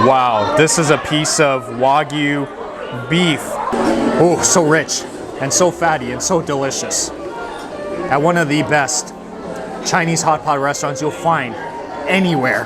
Wow, this is a piece of Wagyu beef. Oh, so rich and so fatty and so delicious. At one of the best Chinese hot pot restaurants you'll find anywhere.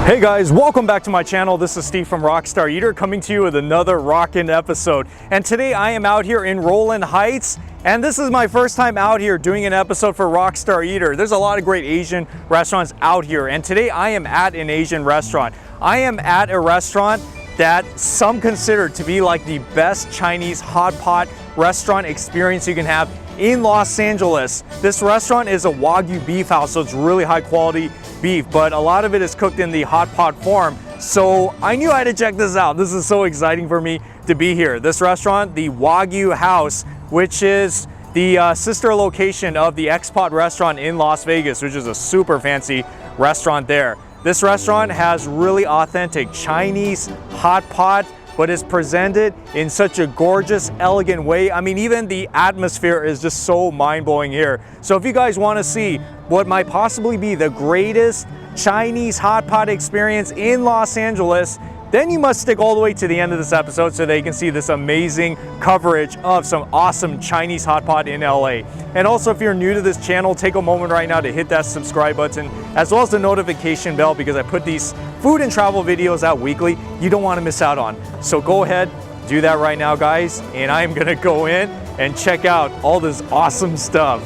Hey guys, welcome back to my channel. This is Steve from Rockstar Eater coming to you with another rockin' episode. And today I am out here in Rowland Heights, and this is my first time out here doing an episode for Rockstar Eater. There's a lot of great Asian restaurants out here, and today I am at an Asian restaurant. I am at a restaurant that some consider to be like the best Chinese hot pot restaurant experience you can have in Los Angeles. This restaurant is a Wagyu beef house, so it's really high quality beef, but a lot of it is cooked in the hot pot form. So I knew I had to check this out. This is so exciting for me to be here. This restaurant, the Wagyu House, which is the sister location of the XPot restaurant in Las Vegas, which is a super fancy restaurant there. This restaurant has really authentic Chinese hot pot, but is presented in such a gorgeous, elegant way. I mean, even the atmosphere is just so mind-blowing here. So if you guys want to see what might possibly be the greatest Chinese hot pot experience in Los Angeles, then you must stick all the way to the end of this episode so that you can see this amazing coverage of some awesome Chinese hot pot in LA. And also, if you're new to this channel, take a moment right now to hit that subscribe button, as well as the notification bell, because I put these food and travel videos out weekly you don't want to miss out on. So go ahead, do that right now, guys, and I'm gonna go in and check out all this awesome stuff.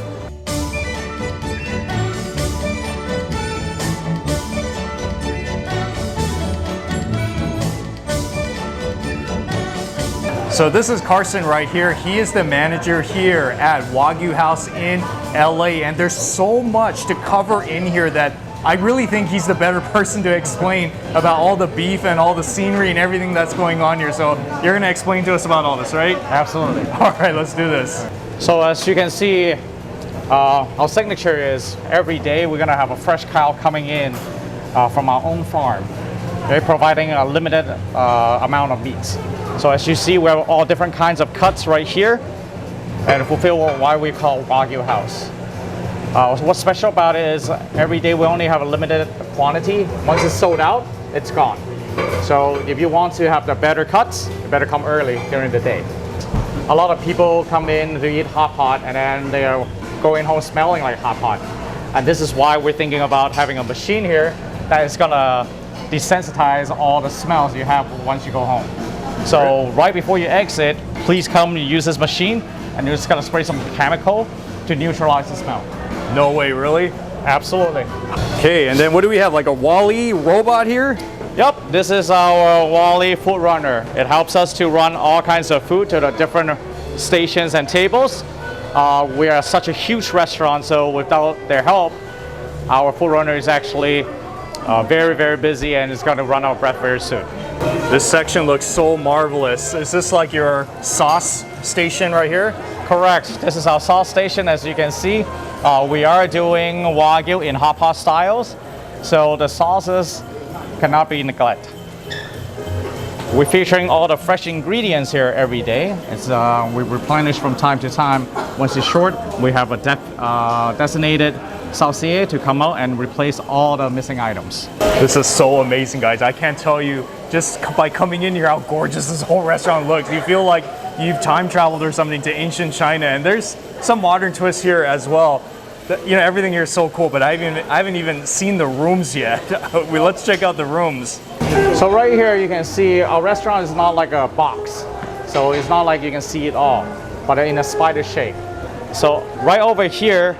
So this is Carson right here. He is the manager here at Wagyu House in LA, and there's so much to cover in here that I really think he's the better person to explain about all the beef and all the scenery and everything that's going on here. So you're gonna explain to us about all this, right? Absolutely. All right, let's do this. So as you can see, our signature is every day we're gonna have a fresh cow coming in from our own farm. They're providing a limited amount of meats. So as you see, we have all different kinds of cuts right here, and fulfill why we call Wagyu House. What's special about it is every day we only have a limited quantity. Once it's sold out, it's gone. So if you want to have the better cuts, you better come early during the day. A lot of people come in to eat hot pot and then they are going home smelling like hot pot. And this is why we're thinking about having a machine here that is gonna desensitize all the smells you have once you go home. So right before you exit, please come use this machine, and you're just gonna spray some chemical to neutralize the smell. No way, really? Absolutely. Okay, and then what do we have, like a Wally robot here? Yep, this is our Wally food runner. It helps us to run all kinds of food to the different stations and tables. We are such a huge restaurant, so without their help, our food runner is actually very, very busy and is gonna run out of breath very soon. This section looks so marvelous. Is this like your sauce station right here? Correct. This is our sauce station. As you can see, we are doing Wagyu in hot pot styles, so the sauces cannot be neglected. We're featuring all the fresh ingredients here every day. We replenish from time to time. Once it's short, we have a designated saucier to come out and replace all the missing items. This is so amazing, guys. I can't tell you, just by coming in here, how gorgeous this whole restaurant looks. You feel like you've time traveled or something to ancient China, and there's some modern twists here as well. You know, everything here is so cool, but I haven't even seen the rooms yet. Let's check out the rooms. So right here you can see our restaurant is not like a box. So it's not like you can see it all, but in a spider shape. So right over here,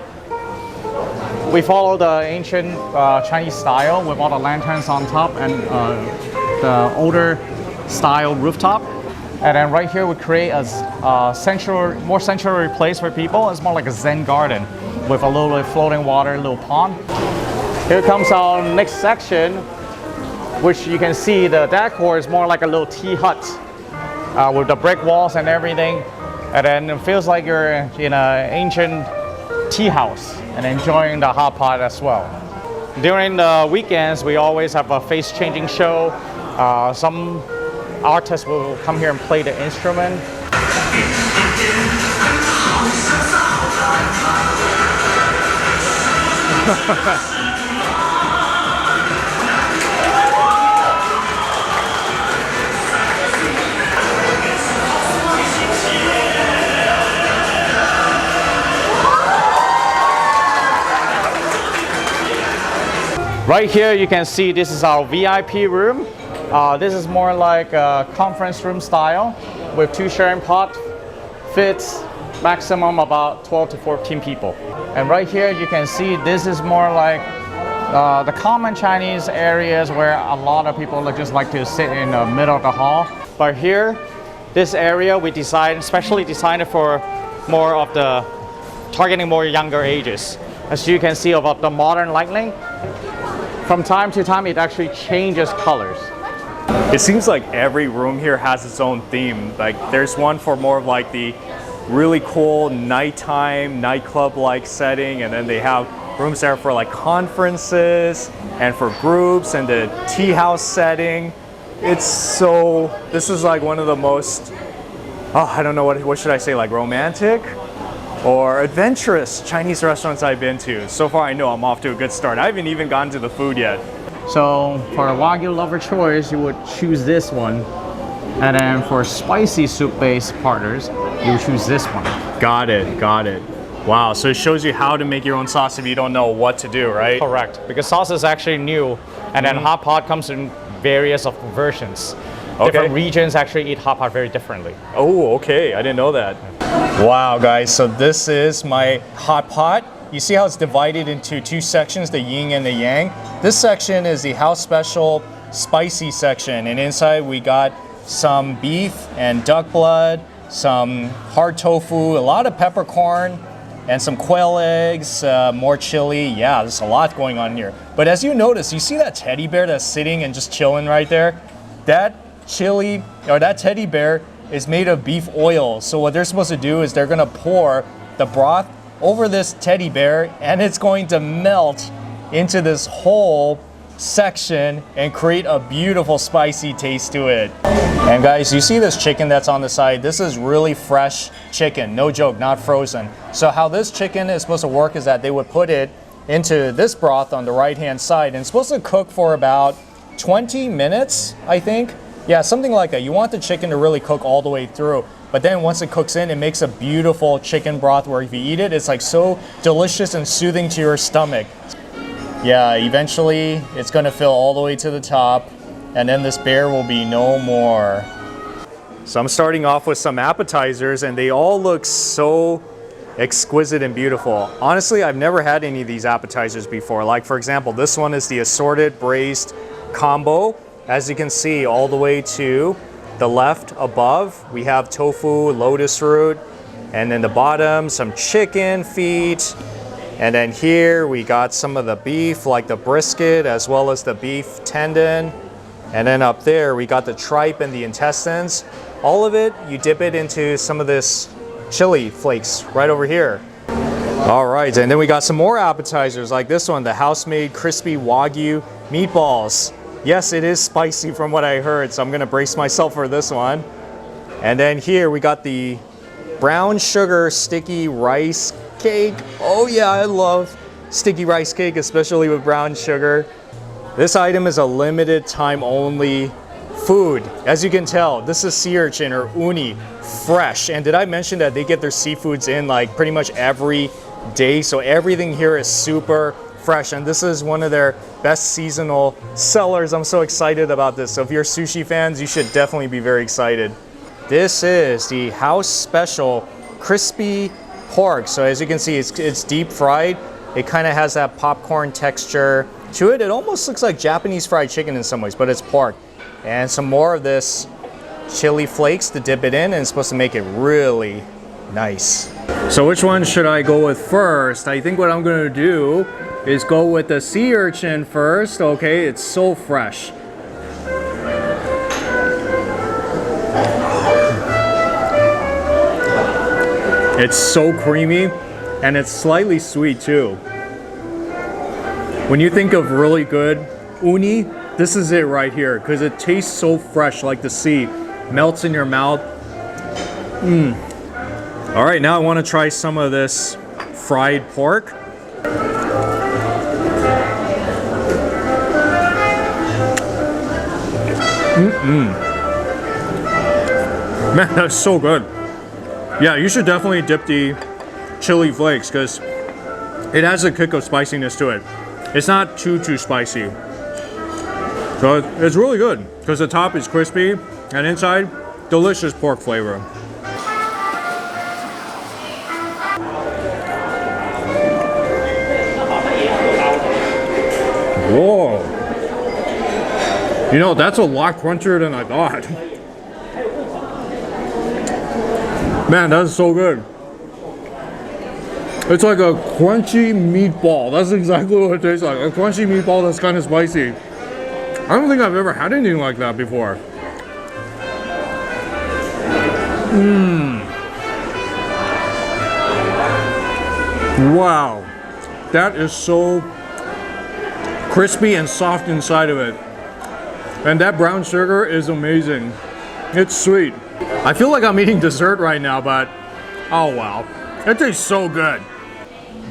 we follow the ancient Chinese style with all the lanterns on top and the older style rooftop. And then right here we create a more sanctuary place for people. It's more like a Zen garden with a little bit of floating water, a little pond. Here comes our next section, which you can see the decor is more like a little tea hut with the brick walls and everything. And then it feels like you're in an ancient tea house and enjoying the hot pot as well. During the weekends, we always have a face-changing show. Some artists will come here and play the instrument. Right here you can see this is our VIP room. This is more like a conference room style with 2 sharing pots, fits maximum about 12 to 14 people. And right here you can see this is more like the common Chinese areas where a lot of people just like to sit in the middle of the hall. But here, this area we specially designed for more of the targeting more younger ages. As you can see about the modern lighting, from time to time it actually changes colors. It seems like every room here has its own theme. Like there's one for more of like the really cool nighttime, nightclub-like setting, and then they have rooms there for like conferences and for groups and the tea house setting. This is like one of the most, I don't know, what should I say, like romantic or adventurous Chinese restaurants I've been to. So far I know I'm off to a good start. I haven't even gotten to the food yet. So for a Wagyu lover choice, you would choose this one. And then for spicy soup-based partners, you choose this one. Got it, got it. Wow, so it shows you how to make your own sauce if you don't know what to do, right? Correct, because sauce is actually new, and then hot pot comes in various of versions. Okay. Different regions actually eat hot pot very differently. Oh, okay, I didn't know that. Wow, guys, so this is my hot pot. You see how it's divided into 2 sections, the yin and the yang? This section is the house special spicy section, and inside we got some beef and duck blood, some hard tofu, a lot of peppercorn, and some quail eggs, more chili. Yeah, there's a lot going on here. But as you notice, you see that teddy bear that's sitting and just chilling right there? That teddy bear is made of beef oil. So what they're supposed to do is they're gonna pour the broth over this teddy bear, and it's going to melt into this whole section and create a beautiful spicy taste to it. And guys, you see this chicken that's on the side? This is really fresh chicken, no joke, not frozen. So how this chicken is supposed to work is that they would put it into this broth on the right hand side, and it's supposed to cook for about 20 minutes, I think. Yeah, something like that. You want the chicken to really cook all the way through. But then once it cooks in, it makes a beautiful chicken broth where if you eat it, it's like so delicious and soothing to your stomach. Yeah, eventually it's gonna fill all the way to the top, and then this bear will be no more. So I'm starting off with some appetizers, and they all look so exquisite and beautiful. Honestly, I've never had any of these appetizers before. Like for example, this one is the assorted braised combo. As you can see, all the way to the left above, we have tofu, lotus root, and then the bottom, some chicken feet. And then here we got some of the beef, like the brisket, as well as the beef tendon. And then up there, we got the tripe and the intestines. All of it, you dip it into some of this chili flakes right over here. All right, and then we got some more appetizers like this one, the house-made crispy Wagyu meatballs. Yes, it is spicy from what I heard, so I'm gonna brace myself for this one. And then here we got the brown sugar sticky rice cake. Oh yeah, I love sticky rice cake, especially with brown sugar. This item is a limited time only food. As you can tell, this is sea urchin or uni, fresh. And did I mention that they get their seafoods in like pretty much every day? So everything here is super fresh, and this is one of their best seasonal sellers. I'm so excited about this. So if you're sushi fans, you should definitely be very excited. This is the house special crispy pork. So as you can see, it's deep fried. It kind of has that popcorn texture to it. It almost looks like Japanese fried chicken in some ways, but it's pork. And some more of this chili flakes to dip it in, and it's supposed to make it really nice. So which one should I go with first? I think what I'm gonna do is go with the sea urchin first. Okay, it's so fresh. It's so creamy, and it's slightly sweet too. When you think of really good uni, this is it right here, because it tastes so fresh, like the sea. Melts in your mouth. All right, now I want to try some of this fried pork. Man, that's so good. Yeah, you should definitely dip the chili flakes because it has a kick of spiciness to it. It's not too spicy. So it's really good because the top is crispy and inside, delicious pork flavor. Whoa. You know, that's a lot crunchier than I thought. Man, that's so good. It's like a crunchy meatball. That's exactly what it tastes like. A crunchy meatball that's kind of spicy. I don't think I've ever had anything like that before. Wow. That is so crispy and soft inside of it. And that brown sugar is amazing. It's sweet. I feel like I'm eating dessert right now, but oh wow. It tastes so good.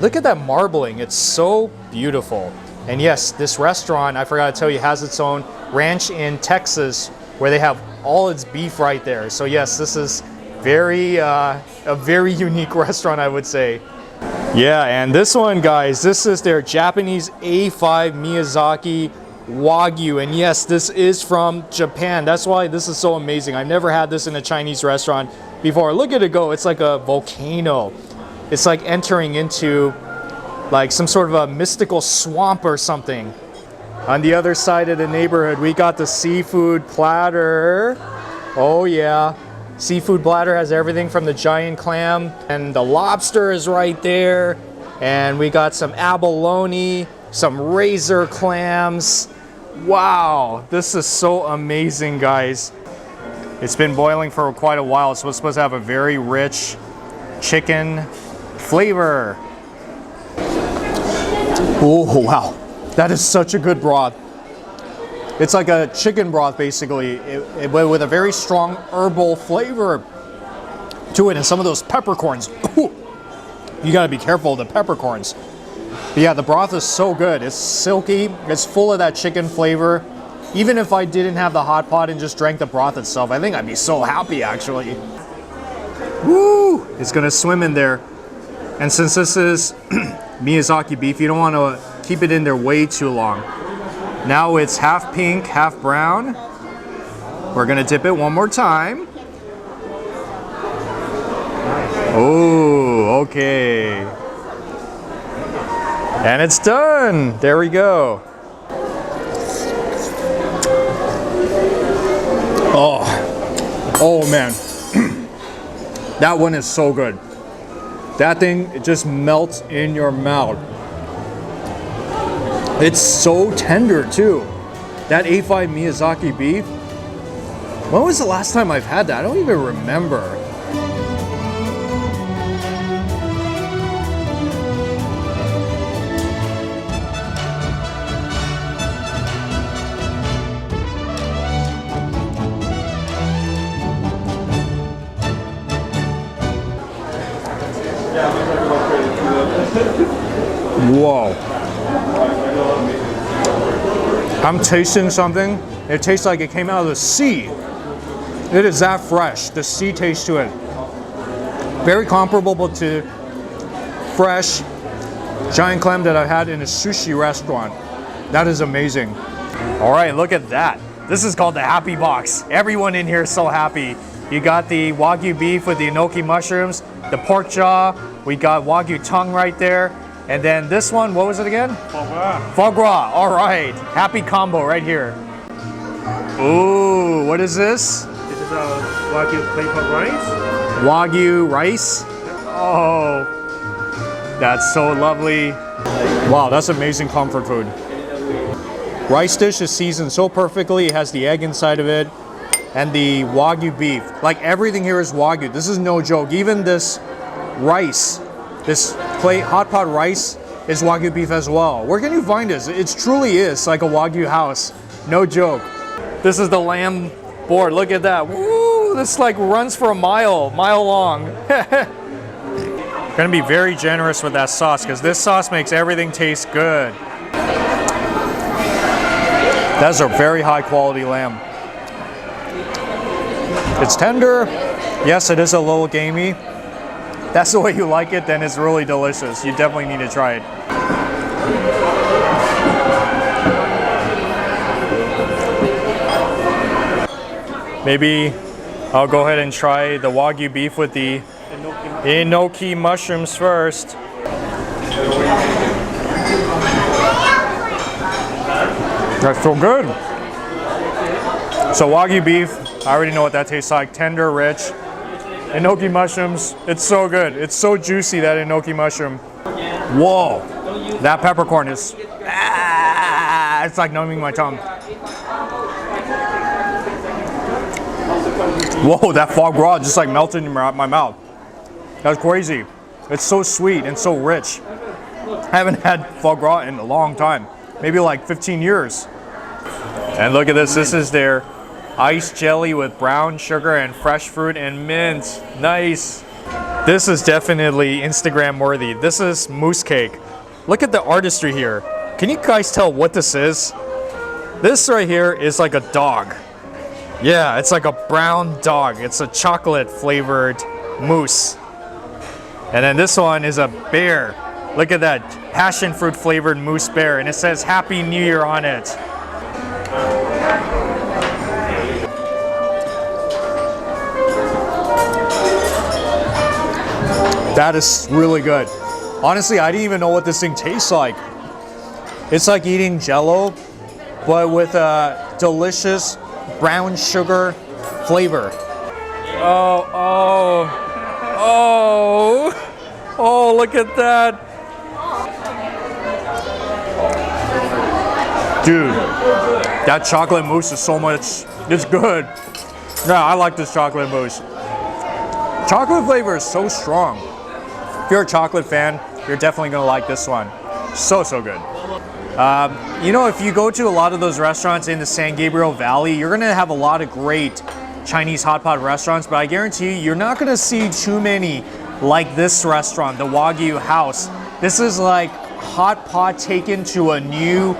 Look at that marbling. It's so beautiful. And yes, this restaurant, I forgot to tell you, has its own ranch in Texas where they have all its beef right there. So yes, this is a very unique restaurant, I would say. Yeah, and this one, guys, this is their Japanese A5 Miyazaki Wagyu. And yes, this is from Japan. That's why this is so amazing. I've never had this in a Chinese restaurant before. Look at it go. It's like a volcano. It's like entering into like some sort of a mystical swamp or something. On the other side of the neighborhood, we got the seafood platter. Oh yeah. Seafood platter has everything from the giant clam, and the lobster is right there. And we got some abalone, some razor clams. Wow, this is so amazing, guys. It's been boiling for quite a while, so it's supposed to have a very rich chicken flavor. Oh, wow. That is such a good broth. It's like a chicken broth, basically, with a very strong herbal flavor to it, and some of those peppercorns. Ooh, you gotta be careful of the peppercorns. But yeah, the broth is so good. It's silky, it's full of that chicken flavor. Even if I didn't have the hot pot and just drank the broth itself, I think I'd be so happy, actually. Woo! It's gonna swim in there. And since this is Miyazaki beef, you don't want to keep it in there way too long. Now it's half pink, half brown. We're gonna dip it one more time. Oh, okay. And it's done. There we go. Oh man. That one is so good. That thing, it just melts in your mouth. It's so tender too. That A5 Miyazaki beef. When was the last time I've had that? I don't even remember. Whoa. I'm tasting something. It tastes like it came out of the sea. It is that fresh. The sea taste to it. Very comparable to fresh giant clam that I've had in a sushi restaurant. That is amazing. All right, look at that. This is called the happy box. Everyone in here is so happy. You got the Wagyu beef with the enoki mushrooms, the pork jaw. We got Wagyu tongue right there. And then this one, what was it again? Foie gras. Foie gras, all right. Happy combo right here. Ooh, what is this? This is a Wagyu clay pot rice. Wagyu rice? Oh, that's so lovely. Wow, that's amazing comfort food. Rice dish is seasoned so perfectly. It has the egg inside of it and the Wagyu beef. Like everything here is Wagyu. This is no joke. Even this rice, this clay hot pot rice is Wagyu beef as well. Where can you find this? It truly is like a Wagyu house. No joke. This is the lamb board. Look at that. Woo! This like runs for a mile long. Gonna be very generous with that sauce because this sauce makes everything taste good. That's a very high quality lamb. It's tender. Yes, it is a little gamey. That's the way you like it, then it's really delicious. You definitely need to try it. Maybe I'll go ahead and try the Wagyu beef with the enoki mushrooms first. That's so good. So Wagyu beef, I already know what that tastes like. Tender, rich. Enoki mushrooms, it's so good. It's so juicy, that enoki mushroom. Whoa, that peppercorn is, it's like numbing my tongue. Whoa, that foie gras just like melted in my mouth. That's crazy. It's so sweet and so rich. I haven't had foie gras in a long time, maybe like 15 years. And look at this, this is their iced jelly with brown sugar and fresh fruit and mint. Nice. This is definitely Instagram worthy. This is mousse cake. Look at the artistry here. Can you guys tell what this is? This right here is like a dog. Yeah, it's like a brown dog. It's a chocolate flavored mousse. And then this one is a bear. Look at that, passion fruit flavored mousse bear, and it says Happy New Year on it. That is really good. Honestly, I didn't even know what this thing tastes like. It's like eating Jell-O, but with a delicious brown sugar flavor. Oh, look at that. Dude, that chocolate mousse is so much, it's good. Yeah, I like this chocolate mousse. Chocolate flavor is so strong. If you're a chocolate fan, you're definitely gonna like this one. So good. You know, if you go to a lot of those restaurants in the San Gabriel Valley, you're gonna have a lot of great Chinese hot pot restaurants, but I guarantee you're not gonna see too many like this restaurant, the Wagyu House. This is like hot pot taken to a new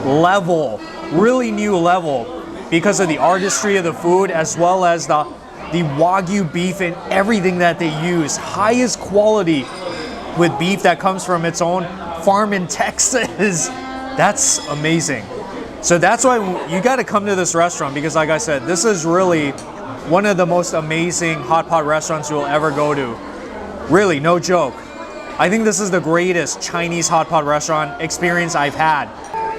level, really new level, because of the artistry of the food as well as the Wagyu beef and everything that they use. Highest quality with beef that comes from its own farm in Texas. That's amazing. So that's why you got to come to this restaurant, because like I said, this is really one of the most amazing hot pot restaurants you'll ever go to. Really, no joke. I think this is the greatest Chinese hot pot restaurant experience I've had.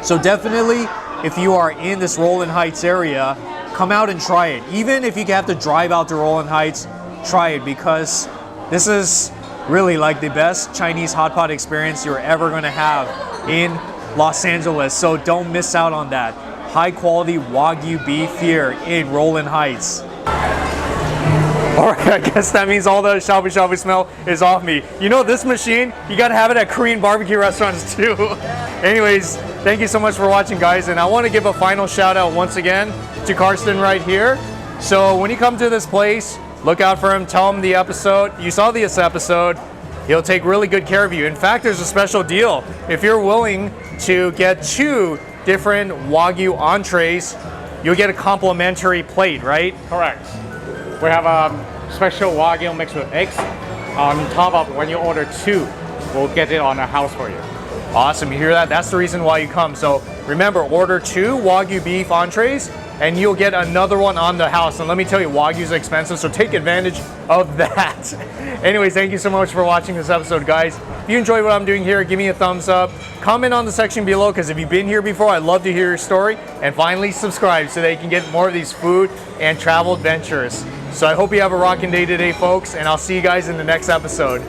So definitely, if you are in this Rowland Heights area, come out and try it. Even if you have to drive out to Rowland Heights, try it, because this is really like the best Chinese hot pot experience you're ever gonna have in Los Angeles. So don't miss out on that. High quality Wagyu beef here in Rowland Heights. All right, I guess that means all the shabu shabu smell is off me. You know, this machine, you gotta have it at Korean barbecue restaurants too. Anyways, thank you so much for watching, guys. And I wanna give a final shout out once again to Karsten right here. So when you come to this place, look out for him, tell him the episode, you saw this episode, he'll take really good care of you. In fact, there's a special deal. If you're willing to get 2 different Wagyu entrees, you'll get a complimentary plate, right? Correct. We have a special Wagyu mixed with eggs. On top of when you order 2, we'll get it on the house for you. Awesome, you hear that? That's the reason why you come. So remember, order 2 Wagyu beef entrees and you'll get another one on the house. And let me tell you, Wagyu's expensive, so take advantage of that. Anyways, thank you so much for watching this episode, guys. If you enjoyed what I'm doing here, give me a thumbs up. Comment on the section below, because if you've been here before, I'd love to hear your story. And finally, subscribe so that you can get more of these food and travel adventures. So I hope you have a rocking day today, folks, and I'll see you guys in the next episode.